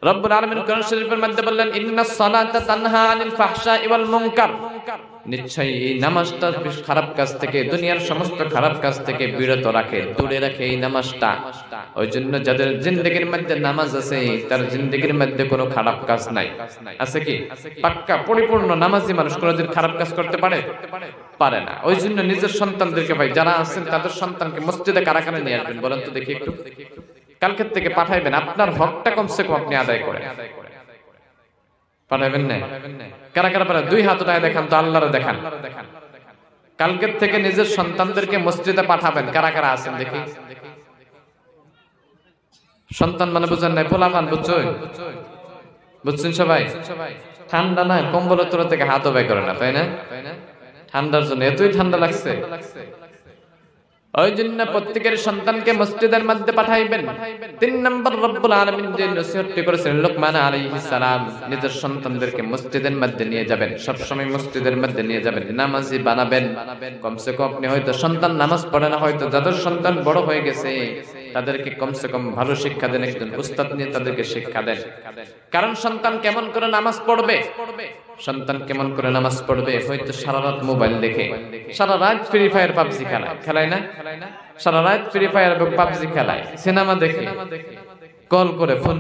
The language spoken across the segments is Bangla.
রব্বুল আলামিন কোরআন শরীফের মধ্যে বললেন ইন্নাস সালাতা তানহা আনিল ফাহশাই ওয়াল মুনকার, নিশ্চয়ই এই নামাজটা খারাপ কাজ থেকে, দুনিয়ার সমস্ত খারাপ কাজ থেকে বিরত রাখে, দূরে রাখে এই নামাজটা। ওই জন্য যাদের জিন্দেগির মধ্যে নামাজ আছে তার জিন্দেগির মধ্যে কোনো খারাপ কাজ নাই। আছে কি? পাক্কা পরিপূর্ণ নামাজি মানুষ কোনোদিন খারাপ কাজ করতে পারে না। ওই জন্য নিজের সন্তানদেরকে ভাই যারা আছেন তাদের সন্তানকে মসজিদে কারা কারা নিয়ে আসবেন বলেন তো দেখি একটু। কালকের থেকে পাঠাইবেন, আপনার হকটা কমসে কম আপনি আদায় করেন। পাঠাইবেন না? কারা কারা পারে দুই হাত উঠায় দেখান তো, আল্লাহরে দেখান। কালকের থেকে নিজের সন্তানদেরকে মসজিদে পাঠাবেন, কারা কারা আছেন দেখি। সন্তান মানে বুঝেন নাই, পোলাপান বুঝছেন সবাই? ঠান্ডা না, কম্বলের তলা থেকে হাত উপায় করে না, তাই না? ঠান্ডার জন্য এতই ঠান্ডা লাগছে। ওই জন্য প্রত্যেকের সন্তানকে মসজিদের মধ্যে পাঠাইবেন। 3 নম্বর রব্বুল আলামিন যে নসিহতটি করেছেন লোকমান আলাইহিস সালাম, নিজের সন্তানদেরকে মসজিদের মধ্যে নিয়ে যাবেন, সব সময় মসজিদের মধ্যে নিয়ে যাবেন, নামাজি বানাবেন। কমসে কম আপনি হয়তো সন্তান নামাজ পড়ে না, হয়তো যাদের সন্তান বড় হয়ে গেছে তাদেরকে কমসে কম ভালো শিক্ষা দেন, একজন উস্তাদ নিয়ে তাদেরকে শিক্ষা দেন। কারণ সন্তান কেমন করে নামাজ পড়বে, সন্তান কেমন করে নামাজ পড়বে, হয়তো সারা রাত মোবাইল দেখে, সারা রাত ফ্রি ফায়ার পাবজি খেলায় না, সারা রাত ফ্রি ফায়ার পাবজি খেলায়, সিনেমা দেখে, কল করে ফোন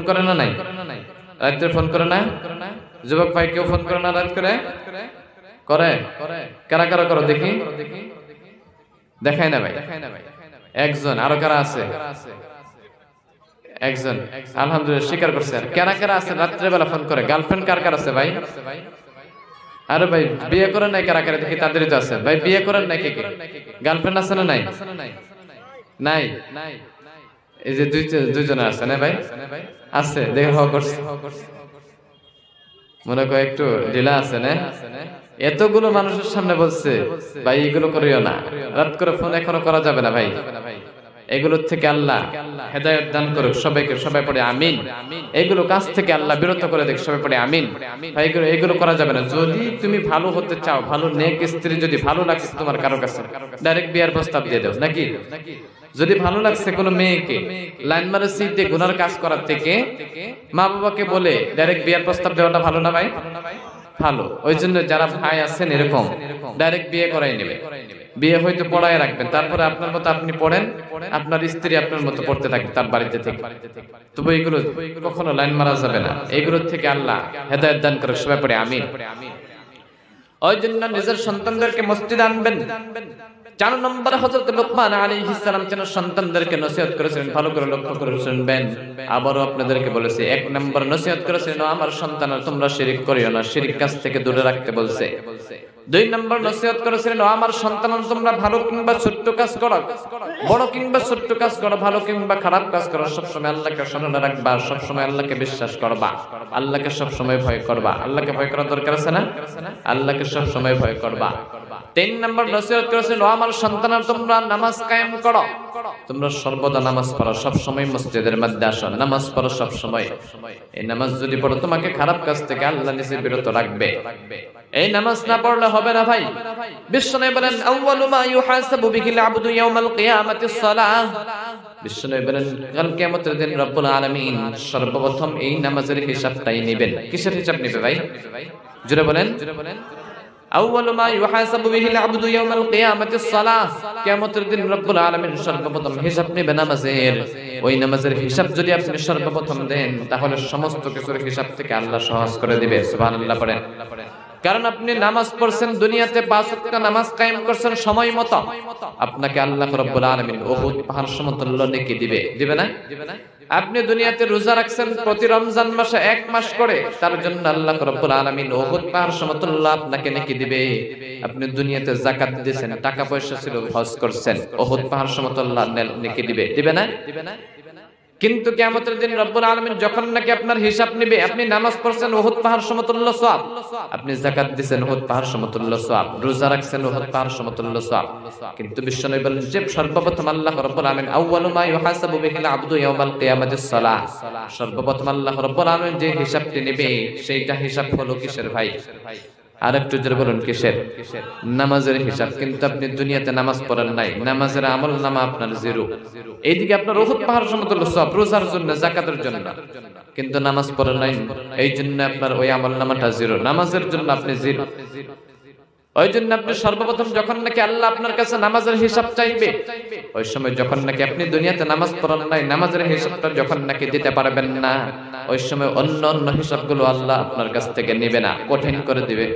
করে না, নাই রাত্রে ফোন করে না, যুবক ভাই কেউ ফোন করে না রাত করে কারা কারা করো দেখি, দেখায় না ভাই একজন, আরো কারা আছে একজন, আলহামদুলিল্লাহ স্বীকার করছে। কারা কারা আছে রাত্রে বেলা ফোন করে? গার্লফ্রেন্ড কার কার আছে ভাই? আরে ভাই বিয়ে করেন নাই কারা কারা দেখি, তাদেরই তো আছে। ভাই বিয়ে করেন নাই কে কে? গার্লফ্রেন্ড আছে না নাই? নাই, এই যে দুইজনে আছে না ভাই? আছে, দেখে হওয়া করছে, মনে করে একটু ঢিলা আছে না? এতগুলো মানুষের সামনে বলছে ভাই এগুলো করিও না, রাত করে ফোন এখনো করা যাবে না ভাই, এগুলোর থেকে আল্লাহ হেদায়েত দান করুক সবাইকে, সবাই পড়ে আমিন। এগুলো কাজ থেকে আল্লাহ বিরত করে দেখ, সবাই পড়ে আমিন। ভাই এগুলো করা যাবে না। যদি তুমি ভালো হতে চাও, ভালো নেক স্ত্রী যদি ভালো লাগছে তোমার কারো কাছে, ডাইরেক্ট বিয়ার প্রস্তাব দিয়ে দাও নাকি? যদি ভালো লাগছে কোনো মেয়েকে, লাইন মারে সিটে গুনার কাজ করার থেকে মা বাবাকে বলে ডাইরেক্ট বিয়ার প্রস্তাব দেওয়াটা ভালো না ভাই? ভালো। ওই জন্য যারা ভাই আছেন এরকম ডাইরেক্ট বিয়ে করাই নেবে, বিয়ে হয়তো পড়ায় রাখবেন, তারপরে আপনার মতো আপনি পড়েন, আপনার স্ত্রী আপনার মতো পড়তে থাকবে তার বাড়িতে থেকে। তবে এগুলো কখনো লাইন মারা যাবে না, এগুলোর থেকে আল্লাহ হেদায়েত দান করে, সবাই পড়ে আমিন। ওই জন্য নিজের সন্তানদেরকে মসজিদে আনবেন। 4 নম্বর হযরত লোকমান আলাইহিস সালাম যেন সন্তানদেরকে নসিহত করেছেন, ভালো করে লক্ষ্য করে শুনবেন। আবারও আপনাদেরকে বলেছে, 1 নম্বর নসিহত করেছেন আমার সন্তানরা তোমরা শিরক করিও না, শিরক কাজ থেকে দূরে রাখতে বলছে। 2 নম্বর নসিহত করেছিলেন আমার সন্তানরা তোমরা ভালো কিংবা ছোট্ট কাজ করো, বড় কিংবা ছোট্ট কাজ করো, ভালো কিংবা খারাপ কাজ করো, সবসময় আল্লাহকে স্মরণে রাখবা, সবসময় আল্লাহকে বিশ্বাস করবা, আল্লাহকে সবসময় ভয় করবা। আল্লাহকে ভয় করার দরকার আছে না? আল্লাহকে সবসময় ভয় করবা। 3 নম্বর নসিহত করেছেন আমার সন্তানরা তোমরা নামাজ কায়েম করো, তোমরা সর্বদা নামাজ পড়ো, সব সময় মসজিদের মধ্যে আসো, নামাজ পড়ো সব সময়। এই নামাজ যদি পড়ো তোমাকে খারাপ কাজ থেকে আল্লাহ নিজে বিরত রাখবে। এই নামাজ না পড়লে হবে না ভাই। বিশ্বনবী বলেন আউয়ালু মা ইউহাসাবু বিহিল আবদু ইয়াউমাল কিয়ামাতিস সালাহ, বিশ্বনবী বলেন কাল কিয়ামতের দিন রব্বুল আলামিন সর্বপ্রথম এই নামাজের হিসাবটাই নেবেন। কিসের হিসাব নেবে ভাই? জোরে বলেন। আউয়ালু মা ইউহাসাবু বিহিল আবদু ইয়াউমাল কিয়ামাতিস সালাহ, কিয়ামতের দিন রব্বুল আলামিন সর্বপ্রথম হিসাব নেবেন নামাজের। ওই নামাজের হিসাব যদি আপনি সর্বপ্রথম দেন তাহলে সমস্ত কিছুর হিসাব থেকে আল্লাহ সহজ করে দিবে। সুবহানাল্লাহ পড়েন। কারণ আপনি নামাজ পড়ছেন, দুনিয়াতে 5 ওয়াক্ত নামাজ কায়েম করছেন সময় মতো, আপনাকে আল্লাহ রাব্বুল আলামিন উহুদ পাহাড় সমতুল্য নেকি দিবে না? আপনি দুনিয়াতে রোজা রাখছেন প্রতি রমজান মাসে 1 মাস করে, তার জন্য আল্লাহ রাব্বুল আলামিন উহুদ পাহাড় সমতুল্য আপনাকে নেকি দিবে। আপনি দুনিয়াতে যাকাত দিয়েছেন, টাকা পয়সা ছিল, হজ করছেন, উহুদ পাহাড় সমতুল্য নেকি দিবে না? কিন্তু কিয়ামতের দিন রব্বুল আলামিন যখন নাকি আপনার হিসাব নেবে, আপনি নামাজ পড়ছেন উহুদ পাহাড় সমতুল্য সওয়াব, আপনি যাকাত দিবেন উহুদ পাহাড় সমতুল্য সওয়াব, রোজা রাখছেন উহুদ পাহাড় সমতুল্য সওয়াব। কিন্তু বিশ্বনবী বলেন যে সর্বপ্রথম আল্লাহ রাব্বুল আলামিন আউয়ালু মা ইউহাসাবু বিহিল আবদু ইয়াউমাল কিয়ামাতিস সালাহ, সর্বপ্রথম আল্লাহ রাব্বুল আলামিন যে হিসাবটি নেবে সেইটা হিসাব হলো কিসের ভাই? আর একটু জোরে বলুন কিসের? নামাজের হিসাব। কিন্তু আপনি দুনিয়াতে নামাজ পড়েন নাই, নামাজের আমল নামা আপনার জিরো। এইদিকে আপনার উহুদ পাহাড় সমতুল্য সওয়াব রোজার জন্য, যাকাতের জন্য, কিন্তু নামাজ পড়েন নাই, এই জন্য আপনার ওই আমল নামাটা জিরো। নামাজের জন্য আপনি জিরো। ওই জন্য আপনি সর্বপ্রথম যখন নাকি আল্লাহ আপনার কাছে নামাজের হিসাব চাইবে, ওই সময় যখন নাকি আপনি দুনিয়াতে নামাজ পড়েন নাই, নামাজের হিসাবটা যখন নাকি দিতে পারবেন না, ওই সময় অন্য অন্য হিসাবগুলো আল্লাহ আপনার কাছ থেকে নেবে না, কঠিন করে দিবে।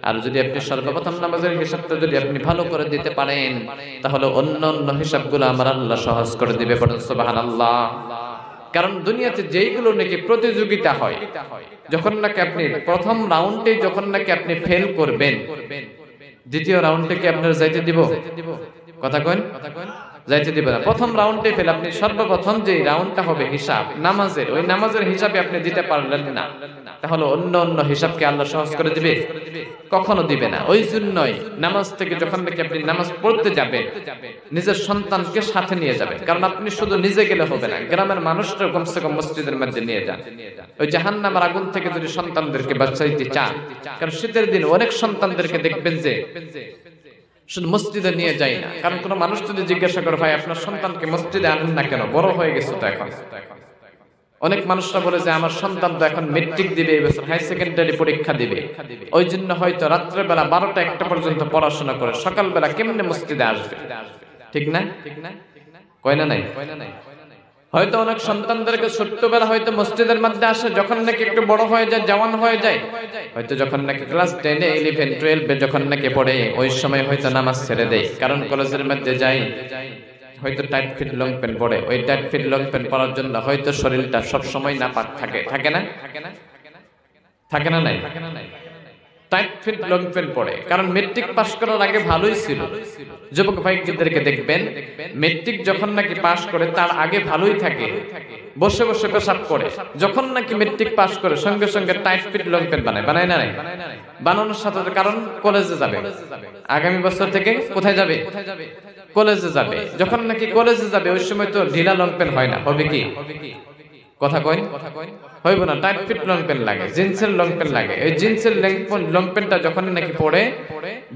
আর যদি আপনি সর্বপ্রথম নামাজের হিসাবটা যদি আপনি ভালো করে দিতে পারেন, তাহলে অন্য অন্য হিসাবগুলো আমার আল্লাহ সহজ করে দিবে। পড়ুন সুবহানাল্লাহ। কারণ দুনিয়াতে যেইগুলো নাকি প্রতিযোগিতা হয়, যখন নাকি আপনি প্রথম রাউন্ডে যখন নাকি আপনি ফেল করবেন, দ্বিতীয় রাউন্ডে কি আপনার যাইতে দিব? কথা কইন, যাইতে দিব না। প্রথম রাউন্ডে ফেল, আপনি সর্বপ্রথম যে রাউন্ডটা হবে হিসাব নামাজের, ওই নামাজের হিসাবে আপনি দিতে পারলেন না, তাহলে অন্য অন্য হিসাবকে আল্লাহ সহজ করে দিবে? কখনো দিবে না। ওই জন্যই নামাজ থেকে যখন নাকি আপনি নামাজ পড়তে যাবেন, নিজের সন্তানকে সাথে নিয়ে যাবেন। কারণ আপনি শুধু নিজে গেলে হবে না, গ্রামের মানুষরা কমসে কম মসজিদের মধ্যে নিয়ে যান। ওই জাহান্নামের আগুন থেকে যদি সন্তানদেরকে বাঁচাইতে চান, কারণ শীতের দিন অনেক সন্তানদেরকে দেখবেন যে শুধু মসজিদে নিয়ে যায় না। কারণ কোন মানুষ যদি জিজ্ঞাসা করে, ভাই আপনার সন্তানকে মসজিদে আনেন না কেন, বড় হয়ে গেছে তো এখন। অনেক মানুষরা বলে যে আমার সন্তান তো এখন মেট্রিক দিবে, এই বছর হাই সেকেন্ডারি পরীক্ষা দিবে, ওই জন্য হয়তো রাত্রে বেলা 12টা-1টা পর্যন্ত পড়াশোনা করে সকালবেলা কেমনে মসজিদে আসবে। ঠিক না? কয় না নাই? হয়তো অনেক সন্তানদেরকে ছোট্টবেলা হয়তো মসজিদের মধ্যে আসে, যখন নাকি একটু বড় হয়ে যায়, জওয়ান হয়ে যায়, হয়তো যখন নাকি ক্লাস 10, 11, 12 যখন নাকি পড়ে, ওই সময় হয়তো নামাজ ছেড়ে দেয়। কারণ কলেজের মধ্যে যায়, হয়তো টাইট ফিট লং প্যান্ট পরে, ওই টাইট ফিট লং প্যান্ট পরার জন্য হয়তো শরীরটা সব সময় নাপাক থাকে। থাকে না? থাকে না নাই? টাইট ফিট লং প্যান্ট পরে, কারণ মেট্রিক পাস করার আগে ভালোই ছিল। যুবক ভাইদেরকে দেখবেন, মেট্রিক যখন নাকি পাস করে তার আগে ভালোই থাকে, বসে বসে পেশাব করে। যখন নাকি মেট্রিক পাস করে সঙ্গে সঙ্গে টাইট ফিট লং প্যান্ট বানায় না নাই? বানানোর সাথে, কারণ কলেজে যাবে, আগামী বছর থেকে কোথায় যাবে? কলেজে যাবে। যখন নাকি কলেজে যাবে, ওই সময় তো ঢিলা লং প্যান্ট হয় না, হবে কি? কথা কইন, হইব না। টাইট ফিট লং প্যান্ট লাগে, জিন্সের লং প্যান্ট লাগে। এই জিন্সের লং প্যান্টটা যখন নাকি পরে,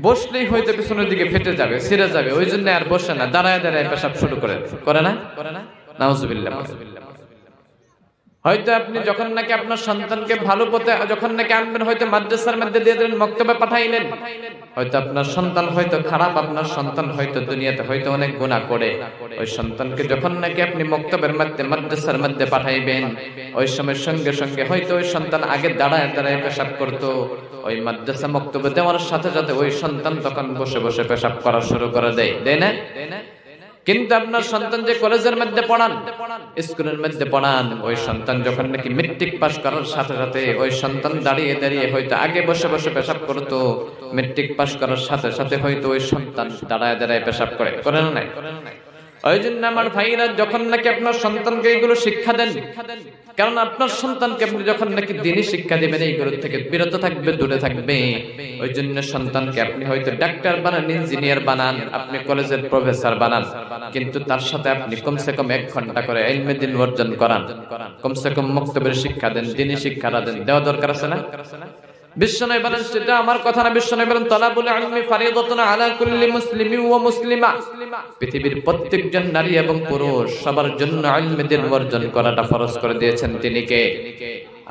বসলেই হয়তো পিছনের দিকে ফেটে যাবে, ছিঁড়ে যাবে, ওই জন্য আর বসে না, দাঁড়ায় দাঁড়ায় পেশাব শুরু করে না? নাউজুবিল্লাহ। হয়তো আপনি যখন নাকি আপনার সন্তানকে ভালো পথে যখন নাকি আনবেন, হয়তো মাদ্রাসার মধ্যে দিয়ে দিলেন, মক্তবে পাঠাইলেন, হয়তো আপনার সন্তান হয়তো খারাপ, আপনার সন্তান হয়তো দুনিয়াতে হয়তো অনেক গুনাহ করে। ওই সন্তানকে যখন নাকি আপনি মক্তবের মধ্যে, মাদ্রাসার মধ্যে পাঠাইবেন, ওই সময় সঙ্গে সঙ্গে হয়তো ওই সন্তান আগে দাঁড়ায় দাঁড়ায় পেশাব করতো, ওই মাদ্রাসা মক্তবে দেওয়ার সাথে সাথে ওই সন্তান তখন বসে বসে পেশাব করা শুরু করে দেয় না? কিন্তু আপনার সন্তান যে কলেজের মধ্যে পড়ান, স্কুলের মধ্যে পড়ান, ওই সন্তান যখন নাকি মেট্রিক পাস করার সাথে সাথে ওই সন্তান দাঁড়িয়ে দাঁড়িয়ে হয়তো আগে বসে বসে পেশাব করতো, মেট্রিক পাস করার সাথে সাথে হয়তো ওই সন্তান দাঁড়ায় দাঁড়ায় পেশাব করে না নাই? ওই জন্য আমার ভাইরা, যখন নাকি আপনার সন্তানকে এগুলো শিক্ষা দেন, কারণ আপনার সন্তানকে আপনি যখন নাকি দ্বীনি শিক্ষা দিবেন, এইগুলো থেকে বিরত থাকবে, দূরে থাকবে। ওই জন্য সন্তানকে আপনি হয়তো ডাক্তার বানান, ইঞ্জিনিয়ার বানান, আপনি কলেজের প্রফেসর বানান, কিন্তু তার সাথে আপনি কমসে কম 1 ঘন্টা করে ইলমে দ্বীন অর্জন করান, কমসে কম মক্তবের শিক্ষা দেন, দ্বীনি শিক্ষা দেন, দেওয়া দরকার আছে না? বিশ্বনবী বলেন, সেটা আমার কথা না, বিশ্বনবী বলেন, তালাবুল ইলমি ফারিদাতুন আলা কুল্লি মুসলিমিন ওয়া মুসলিমা। পৃথিবীর প্রত্যেকজন নারী এবং পুরুষ সবার জন্য ইলমে দ্বীন অর্জন করাটা ফরজ করে দিয়েছেন তিনি কে?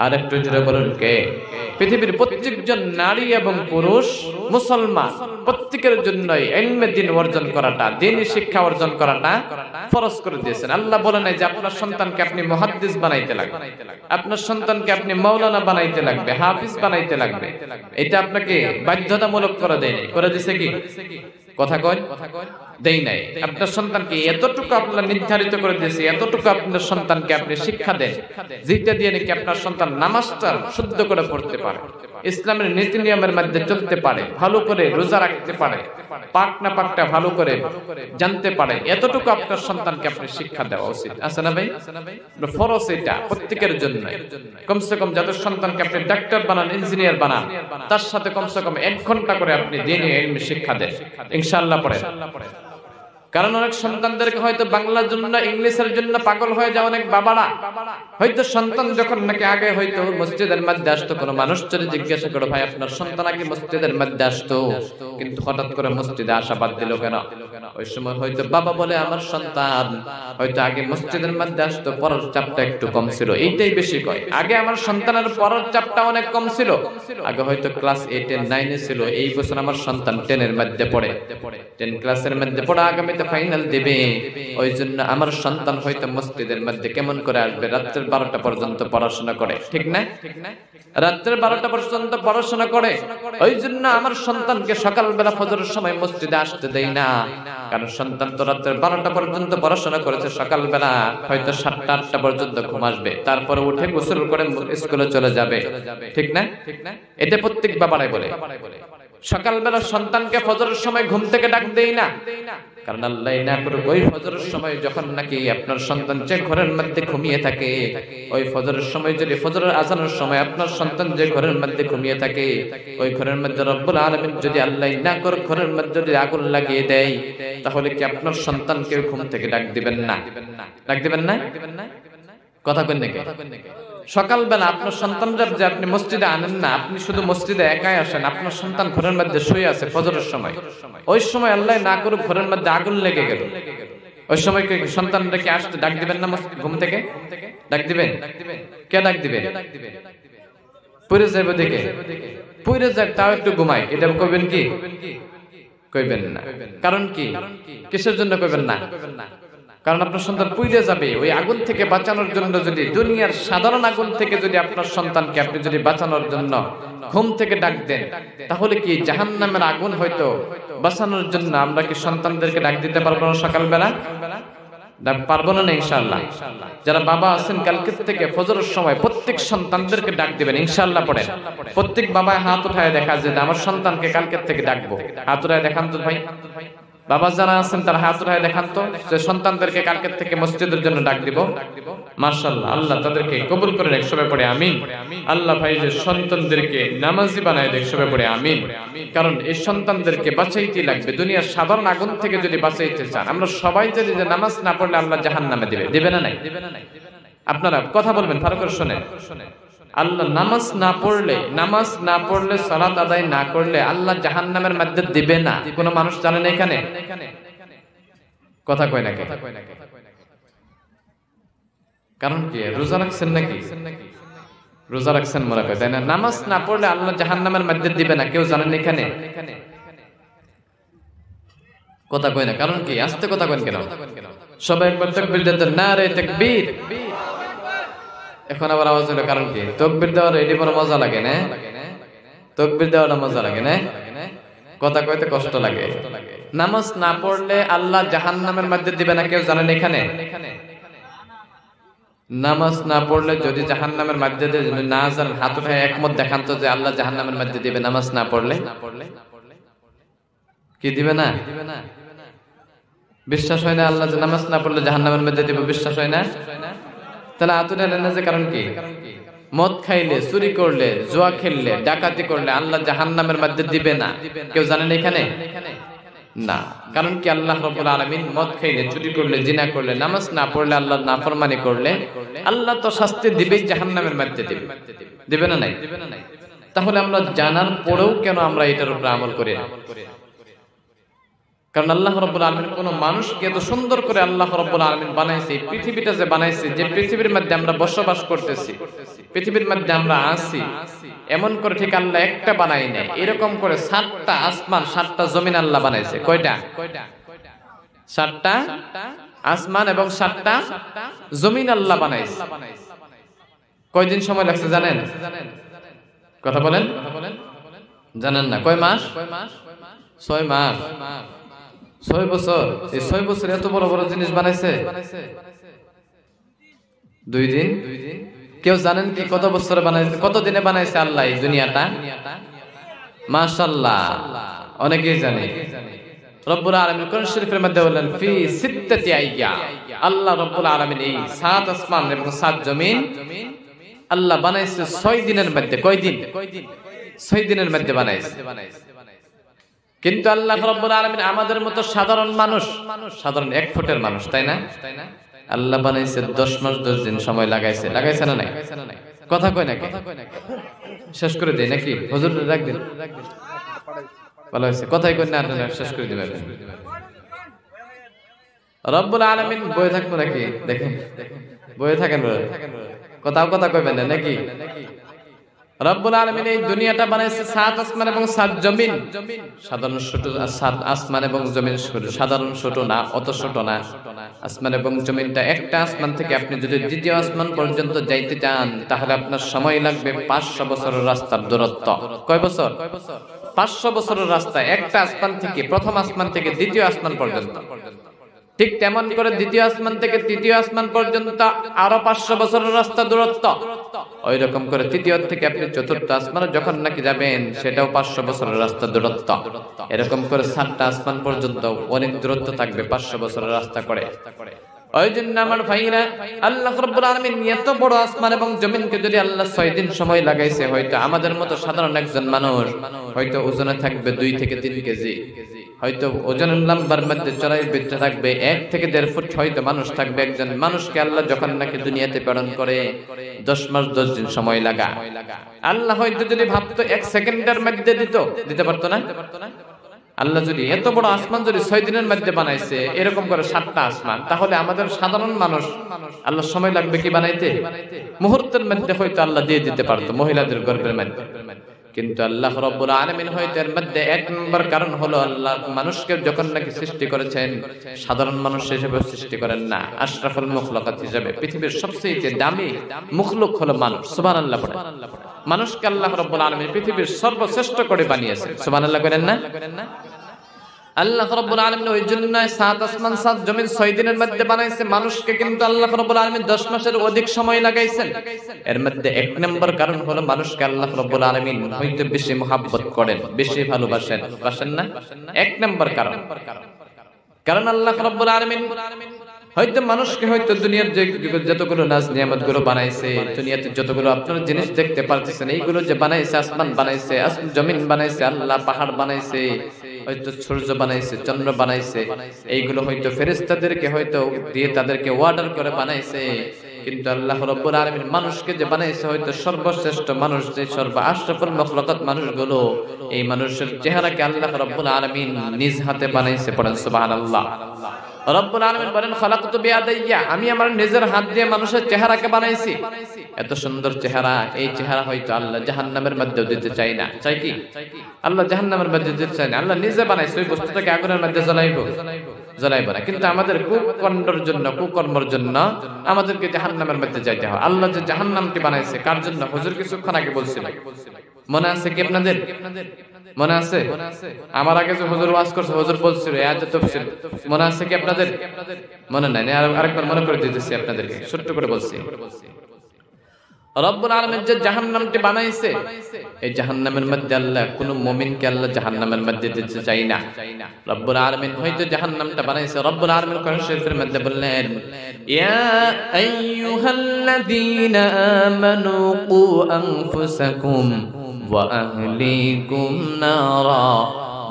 আর একটু জোরে বলুন কে? পৃথিবীর প্রত্যেকজন নারী এবং পুরুষ মুসলমান প্রত্যেকের জন্যই ইলমে দ্বীন অর্জন করাটা, দ্বীনি শিক্ষা অর্জন করাটা ফরজ করে দিয়েছেন। আল্লাহ বলেন যে আপনার সন্তানকে আপনি মুহাদ্দিস বানাইতে লাগবে, আপনার সন্তানকে আপনি মাওলানা বানাইতে লাগবে, হাফিজ বানাইতে লাগবে। এটা আপনাকে বাধ্যতামূলক করে দেয়নি, করে দিয়েছে কি? কথা কয় দেই নাই। আপনার সন্তানকে এতটুকু আপনার নির্ধারিত করে দিয়েছে, এতটুকু আপনার সন্তানকে আপনি শিক্ষা দেন, যেটা দিয়ে নাকি আপনার সন্তান নামাজটা শুদ্ধ করে পড়তে পারে, ইসলামের নীতি নিয়মের মধ্যে চলতে পারে, ভালো করে রোজা রাখতে পারে, পাক না পাকটা ভালো করে জানতে পারে, এতটুকু আপনার সন্তানকে আপনি শিক্ষা দেওয়া উচিত আছে না ভাই? ফরজ এটা প্রত্যেকের জন্য। কমসে কম যাদের সন্তানকে আপনি ডাক্তার বানান, ইঞ্জিনিয়ার বানান, তার সাথে কমসে কম 1 ঘন্টা করে আপনি দ্বীনি ইলম শিক্ষা দেন, ইনশাআল্লাহ পড়েন। কারণ অনেক সন্তানদেরকে হয়তো বাংলার জন্য ইংলিশের জন্য পাগল হয়ে যায় অনেক বাবারা। হয়তো সন্তান যখন নাকি আগে হয়তো মসজিদের মধ্যে আসতো, কোনো মানুষ যদি জিজ্ঞাসা করো ভাই আপনার সন্তান আগে মসজিদের মধ্যে আসতো কিন্তু হঠাৎ করে মসজিদে আসা বাদ দিল কেন? ওই সময় হয়তো বাবা বলে আমার সন্তান হয়তো আগে মসজিদের মধ্যে আসতো, পড়ার চাপটা একটু কম ছিল, এইটাই বেশি কয়। আগে আমার সন্তানের পড়ার চাপটা অনেক কম ছিল, আগে হয়তো ক্লাস 8 এ 9 এ ছিল, এই বছর আমার সন্তান 10 এর মধ্যে পড়ে, 10 ক্লাসের মধ্যে পড়ে, আগামীতে ফাইনাল দেবে। ওই জন্য আমার সন্তান হয়তো মসজিদের মধ্যে কেমন করে আসবে? রাত্রের 12টা পর্যন্ত পড়াশোনা করে, ঠিক না? রাত্রের 12টা পর্যন্ত পড়াশোনা করে। ওই জন্য আমার সন্তানকে সকালবেলা ফজরের সময় মসজিদে আসতে দেই না, কারণ সন্তান তো রাত্রের 12টা পর্যন্ত পড়াশোনা করেছে, সকালবেলা হয়তো 7টা 8টা পর্যন্ত ঘুম আসবে, তারপরে উঠে গোসল করে স্কুলে চলে যাবে, ঠিক না? এটা প্রত্যেক বাবারাই বলে। সকালবেলা সন্তানকে ফজরের সময় ঘুম থেকে ডাক দেই না, কারণ আল্লাহ না করুক ওই ফজরের সময় যখন নাকি আপনার সন্তান যে ঘরের মধ্যে ঘুমিয়ে থাকে, ওই ফজরের সময় যদি ফজরের আজানের সময় আপনার সন্তান যে ঘরের মধ্যে ঘুমিয়ে থাকে, ওই ঘরের মধ্যে রব্বুল আলামিন যদি আল্লাহ না করুক ঘরের মধ্যে যদি আগুন লাগিয়ে দেয়, তাহলে কি আপনার সন্তানকে ঘুম থেকে ডাক দিবেন না? ডাক দিবেন না? কথা কই নাকি? সকালবেলা আপনার সন্তানরা যে আপনি মসজিদে আনেন না, আপনি শুধু মসজিদে একাই আসেন, আপনার সন্তান ঘরের মধ্যে শুয়ে আছে ফজরের সময়, ওই সময় আল্লাহ না করুক ঘরের মধ্যে আগুন লেগে গেল, ওই সময় কি সন্তানরা কি আসতে ডাক দিবেন না? ঘুম থেকে ডাক দিবেন? কে ডাক দিবে? পুরে যাবে দেখে, পুরে যাক তাও একটু ঘুমাই, এটা কইবেন কি? কইবেন না। কারণ কি? কিসের জন্য কইবেন না? কারণ আপনার সন্তান পুড়ে যাবে। ওই আগুন থেকে বাঁচানোর জন্য, যদি দুনিয়ার সাধারণ আগুন থেকে যদি আপনার সন্তানকে আপনি যদি বাঁচানোর জন্য ঘুম থেকে ডাক দেন, তাহলে কি জাহান্নামের আগুন হয়তো বাঁচানোর জন্য আমরা কি সন্তানদেরকে ডাক দিতে পারবো না সকালবেলা? পারবো না ইনশাআল্লাহ। যারা বাবা আছেন কালকে থেকে ফজরের সময় প্রত্যেক সন্তানদেরকে ডাক দিবেন ইনশাআল্লাহ পড়েন। প্রত্যেক বাবা হাত উঠায় দেখা যে আমার সন্তানকে কালকে থেকে ডাকবো। হাত উঠায় দেখান তো ভাই, বাবা যারা আছেন তারা হাত উঠায় দেখান তো যে সন্তানদেরকে কালকে থেকে মসজিদের জন্য ডাক দিব। মাশাআল্লাহ, আল্লাহ তাদেরকে কবুল করে নেক, সবাই পড়ে আমিন। আল্লাহ ভাই যে সন্তানদেরকে নামাজি বানায় দেখ, সবাই পড়ে আমিন। কারণ এই সন্তানদেরকে বাঁচাইতে লাগবে, দুনিয়ার সাধারণ আগুন থেকে যদি বাঁচাইতে চান, আমরা সবাই যদি যে নামাজ না পড়লে আল্লাহ জাহান্নামে দিবে, দিবে না নাই? আপনারা কথা বলবেন ভালো করে শুনেন। আল্লাহ নামাজ না পড়লে সালাত আদায় না করলে আল্লাহ জাহান্নামের মধ্যে দিবে না। কোন মানুষ জানেন এখানে? কথা কয় না? কারণ কি? রোজা রাখছেন নাকি? রোজা রাখছেন মনে করে, তাই না? নামাজ না পড়লে আল্লাহ জাহান্নামের মধ্যে দিবে না, কেউ জানেন এখানে? কথা কয় না, কারণ কি? আস্তে কথা কয় কেন? সবাই একবার তাকবীর দিতে, নারে তাকবীর। এখন আবার আওয়াজ হলো, কারণ কি? তাকবীর দেওয়ার এটি বড় মজা লাগে না? তাকবীর দেওয়াটা মজা লাগে না? কথা কইতে কষ্ট লাগে। নামাজ না পড়লে আল্লাহ জাহান্নামের মধ্যে দিবে না, কেউ জানেন এখানে? নামাজ না পড়লে যদি জাহান্নামের মধ্যে না জানেন, হাত উঠায় একমত দেখান তো যে আল্লাহ জাহান্নামের মধ্যে দিবে নামাজ না পড়লে। কি দিবে না? বিশ্বাস হয় না আল্লাহ নামাজ না পড়লে জাহান্নামের মধ্যে দিবে? বিশ্বাস হয় না? তাহলে আতুরে না যে কারণ কি? মদ খাইলে, চুরি করলে, জুয়া খেললে, ডাকাতি করলে আল্লাহ জাহান্নামের মধ্যে দিবে না, কেউ জানেন এখানে? না। কারণ কি? আল্লাহ রাব্বুল আলামিন মদ খাইলে, চুরি করলে, জিনা করলে, নামাজ না পড়লে, আল্লাহর নাফরমানি করলে আল্লাহ তো শাস্তি দিবেই, জাহান্নামের মধ্যে দিবে, দিবে না নাই? তাহলে আমরা জানার পরেও কেন আমরা এটার উপর আমল করি না? কারণ আল্লাহ রাব্বুল আলামিন কোন মানুষকে এত সুন্দর করে আল্লাহ রাব্বুল আলামিন বানাইছে, পৃথিবীটা যে বানাইছে, যে পৃথিবীর মধ্যে আমরা বসবাস করতেছি, পৃথিবীর মধ্যে আমরা আছি, এমন করে ঠিক আল্লাহ একটা বানাই নাই, এরকম করে 7টা আসমান 7টা জমিন আল্লাহ বানাইছে। কয়টা? 7টা আসমান এবং 7টা জমিন আল্লাহ বানাইছে। কয়দিন সময় লাগছে জানেন? কথা বলেন। জানেন না? কয় মাস? 6 মাস, 6 বছর। এই 6 বছর এত বড় বড় জিনিস বানাইছে 2 দিন। কেউ জানেন কি কত বছরে বানাইছে, কত দিনে বানাইছে আল্লাহ এই দুনিয়াটা? মাশাআল্লাহ, অনেকেই জানে। রব্বুল আলামিন কোরআন শরীফের মধ্যে বলেন ফি সিত্তাতি আইয়াম, আল্লাহ রব্বুল আলামিন এই 7 আসমান এবং 7 জমিন আল্লাহ বানাইছে 6 দিনের মধ্যে। কয় দিন? 6 দিনের মধ্যে বানাইছে। কিন্তু আল্লাহ রাব্বুল আলামিন আমাদের মতো সাধারণ মানুষ, সাধারণ 1 ফুটের মানুষ, তাই না? আল্লাহ বানাইছে 10 মাস 10 দিন সময় লাগাইছে না নাই? কথা কয় নাকি? শেষ করে দেই নাকি? হুজুর রাখ দিন, ভালো হয়েছে, কথাই কই না, আপনারা শেষ করে দিবেন। রব্বুল আলামিন বয়ে থাকবো নাকি? দেখেন বয়ে থাকেন, কথা কইবেন না নাকি? রব্বুল আলামিন এই দুনিয়াটা বানাইছে 7 আসমান এবং 7 জমিন। সাধারণ ছোট 7 আসমান এবং জমিন সাধারণ ছোট না, অত ছোট না। আসমান এবং জমিনটা, একটা আসমান থেকে আপনি যদি দ্বিতীয় আসমান পর্যন্ত যাইতে চান তাহলে আপনার সময় লাগবে 500 বছরের রাস্তার দূরত্ব। কয় বছর? 500 বছরের রাস্তা, একটা আসমান থেকে, প্রথম আসমান থেকে দ্বিতীয় আসমান পর্যন্ত। ঠিক তেমন করে দ্বিতীয় আসমান থেকে তৃতীয় আসমান পর্যন্ত আরো 500 বছরের রাস্তা দূরত্ব। ওই রকম করে তৃতীয় থেকে আপনি চতুর্থ আসমানে যখন নাকি যাবেন সেটাও 500 বছরের রাস্তা দূরত্ব। এরকম করে 7টা আসমান পর্যন্ত অনেক দূরত্ব থাকবে 500 বছরের রাস্তা করে। ওই জন্য আমার ভাইরা, আল্লাহ রাব্বুল আলামিন এত বড় আসমান এবং জমিনকে যদি আল্লাহ 6 দিন সময় লাগাইছে, হয়তো আমাদের মতো সাধারণ একজন মানুষ হয়তো ওজনে থাকবে 2 থেকে 3 কেজি, হয়তো ওজনের নাম্বার মধ্যে চড়াই বেঁচে থাকবে 1 থেকে 1.5 ফুট হয়তো মানুষ থাকবে। একজন মানুষকে আল্লাহ যখন নাকি দুনিয়াতে প্রেরণ করে 10 মাস 10 দিন সময় লাগা। আল্লাহ হয়তো যদি ভাবতো 1 সেকেন্ডের মধ্যে দিতে পারতো না। আল্লাহ যদি এত বড় আসমান যদি 6 দিনের মধ্যে বানাইছে, এরকম করে 7টা আসমান, তাহলে আমাদের সাধারণ মানুষ আল্লাহ সময় লাগবে কি বানাইতে? মুহূর্তের মধ্যে হয়তো আল্লাহ দিয়ে দিতে পারতো মহিলাদের গর্ভের মধ্যে। কিন্তু আল্লাহ রাব্বুল আলামিন হয়তো এর মধ্যে 1 নম্বর কারণ হলো, আল্লাহ মানুষকে যখন নাকি সৃষ্টি করেছেন সাধারণ মানুষ হিসেবে সৃষ্টি করেন না, আশরাফুল মাখলুকাত হিসেবে। পৃথিবীর সবচেয়ে দামি মখলুক হলো মানুষ। সুবহানাল্লাহ পড়ে। মানুষকে আল্লাহ রাব্বুল আলামিন পৃথিবীর সর্বশ্রেষ্ঠ করে বানিয়েছেন। সুবহানাল্লাহ করেন না? আল্লাহ রাব্বুল আলামিন ওই জন্য 7 আসমান 7 জমিন 6 দিনের মধ্যে বানাইছে মানুষকে। কিন্তু আল্লাহ রাব্বুল আলামিন 10 মাসের অধিক সময় লাগাইছেন। এর মধ্যে 1 নম্বর কারণ হলো, মানুষকে আল্লাহ রাব্বুল আলামিন হয়তো বেশি মহব্বত করেন, বেশি ভালোবাসেন। বাসেন না? 1 নম্বর কারণ আল্লাহ রাব্বুল আলামিন হয়তো মানুষকে হয়তো দুনিয়ার যে যতগুলো নাজ নিয়ামত গুলো বানাইছে, দুনিয়াতে যতগুলো আপনারা জিনিস দেখতে পারতেছেন, এইগুলো যে বানাইছে, আসমান বানাইছে, জমিন বানাইছে, আল্লাহ পাহাড় বানাইছে, হয়তো সূর্য বানাইছে, চন্দ্র বানাইছে, এইগুলো হয়তো ফেরেশতাদেরকে হয়তো দিয়ে তাদেরকে অর্ডার করে বানাইছে। কিন্তু আল্লাহ রাব্বুল আলামিন মানুষকে যে বানাইছে, হয়তো সর্বশ্রেষ্ঠ মানুষ, যে আশরাফুল মাখলুকাত মানুষগুলো, এই মানুষের চেহারাকে আল্লাহ রাব্বুল আলামিন নিজ হাতে বানাইছে। পড়েন সুবহানাল্লাহ। রব্বুল আলামিন বলেন, খালাকতু বিয়াদাইয়া, আমি আমার নিজের হাত দিয়ে মানুষের চেহারাকে বানাইছি। এত সুন্দর চেহারা, এই চেহারা হয়তো আল্লাহ জাহান্নামের মধ্যে দিতে চাই না। চাই কি? আল্লাহ জাহান্নামের মধ্যে দিতে চায় না। আল্লাহ নিজে বানাইছে, ওই বস্তুটাকে আগুনের মধ্যে জ্বলাইবো না। কিন্তু আমাদের কুকর্মের জন্য আমাদেরকে জাহান্নামের মধ্যে যাইতে হয়। আল্লাহ যে জাহান্নামটি বানাইছে কার জন্য? হুজুর কিছুক্ষণ আগে বলছিল, মনে আছে কি আপনাদের? মনে আছে? আমার আগে যে হুজুর ওয়াজ করছে, হুজুর বলছিল আয়াত তাফসীর, মনে আছে কি আপনাদের? মনে নাই? আরেকবার মনে করে দিতেছি আপনাদেরকে, ছোট্ট করে বলছি। রব্বুল আলামিন যে জাহান্নামটি বানাইছে, এই জাহান্নামের মধ্যে আল্লাহ কোন মুমিনকে আল্লাহ জাহান্নামের মধ্যে দিতে চাই না। রব্বুল আলামিন হয়তো জাহান্নামটা বানাইছে। রব্বুল আলামিন কোরআন শরীফের মধ্যে বললেন, ইয়া আইয়ুহাল্লাযীনা আমানু কু আনফুসাকুম ওয়া আহলিকুম নারা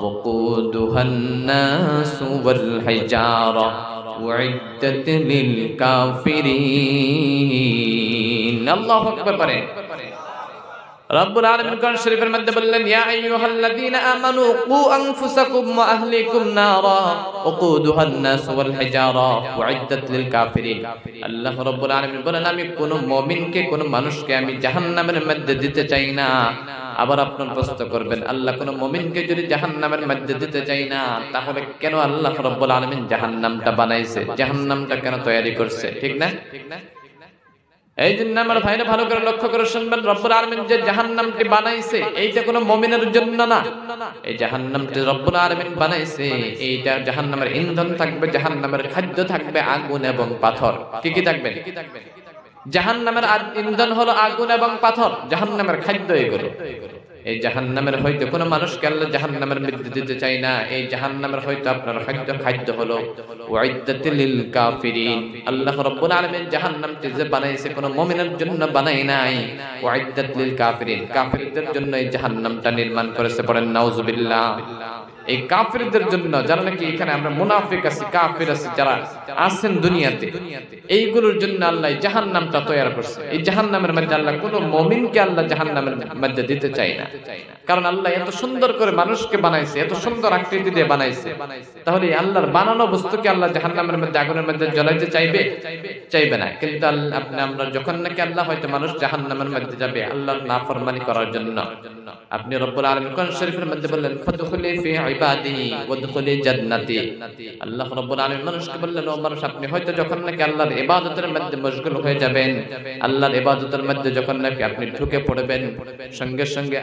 ওয়াকুদুহান নাসু ওয়াল হিজারা উইদ্দাত লিল কাফিরিন। আল্লাহু আকবার পড়ে। রব্বুল আলামিন কোরআন শরীফের মধ্যে বললেন, ইয়া আইয়ুহাল্লাযীনা আমানু কু আনফুসাকুম ওয়া আহলিকুম নারা ওয়াকুদুহান নাস ওয়াল হিজারা উইদ্দাত লিল কাফিরিন। আল্লাহ রাব্বুল আলামিন বলেন, আমি কোন মুমিনকে, কোন মানুষকে আমি জাহান্নামের মধ্যে দিতে চাই না। আবার আপনারা প্রশ্ন করবেন, আল্লাহ কোন মুমিনকে যদি জাহান্নামের মধ্যে দিতে চাই না, তাহলে কেন আল্লাহ রাব্বুল আলামিন জাহান্নামটা বানাইছে, জাহান্নামটা কেন তৈরি করছে? ঠিক না? এই জন্য আমার ভাইরা ভালো করে লক্ষ্য করে শুনবেন, রব্বুল আলামিন যে জাহান্নামটি বানাইছে, এইটা কোনো মুমিনের জন্য না। এই জাহান্নামটি রব্বুল আলামিন বানাইছে, এইটা জাহান্নামের ইন্ধন থাকবে, জাহান্নামের খাদ্য থাকবে আগুন এবং পাথর। কি কি থাকবে? জাহান্নামের ইন্ধন হলো আগুন এবং পাথর, জাহান্নামের খাদ্য এগুলো। এই জাহান্নামের হয়তো কোনো মানুষকে আল্লাহ জাহান্নামের মধ্যে দিতে চাই না। এই জাহান্নামের হয়তো আপনার খাদ্য হলো উইদ্দাত লিল কাফিরিন। আল্লাহ রাব্বুল আলামিন জাহান্নামটি যে বানাইছে কোনো মুমিনের জন্য বানাই নাই, উইদ্দাত লিল কাফিরিন, কাফিরদের জন্য এই জাহান্নামটা নির্মাণ করেছে। পড়েন নাউজুবিল্লাহ। এই কাফিরদের জন্য, যারা নাকি এখানে আমরা মুনাফিক আছি, কাফির আছি, যারা আছেন দুনিয়াতে, এইগুলোর জন্য আল্লাহ জাহান্নামটা তৈরি করছে। এই জাহান্নামের মধ্যে আল্লাহ কোন মুমিনকে আল্লাহ জাহান্নামের মধ্যে দিতে চায় না। কারণ আল্লাহ এত সুন্দর করে মানুষকে বানাইছে, এত সুন্দর আকৃতি দিয়ে বানাইছে, তাহলে আল্লাহর বানানো বস্তুকে আল্লাহ জাহান্নামের মধ্যে, আগুনের মধ্যে জ্বলাইতে চাইবে? চাইবে না। কিন্তু আমরা যখন নাকি আল্লাহ হয়তো মানুষ জাহান্নামের মধ্যে যাবে আল্লাহর নাফরমানি করার জন্য, আপনি রব্বুল আলামিন কোরআন শরীফের মধ্যে বললেন ফাদখুলি ফি ইবাদি ওয়াদখুলি জান্নাতি। আল্লাহ রব্বুল আলামিন মানুষকে বললেন, ও মানুষ, আপনি হয়তো যখন নাকি আল্লাহর ইবাদতের মধ্যে মশগুল হয়ে যাবেন, আল্লাহর ইবাদতের মধ্যে যখন নাকি আপনি ঢুকে পড়বেন, সঙ্গে সঙ্গে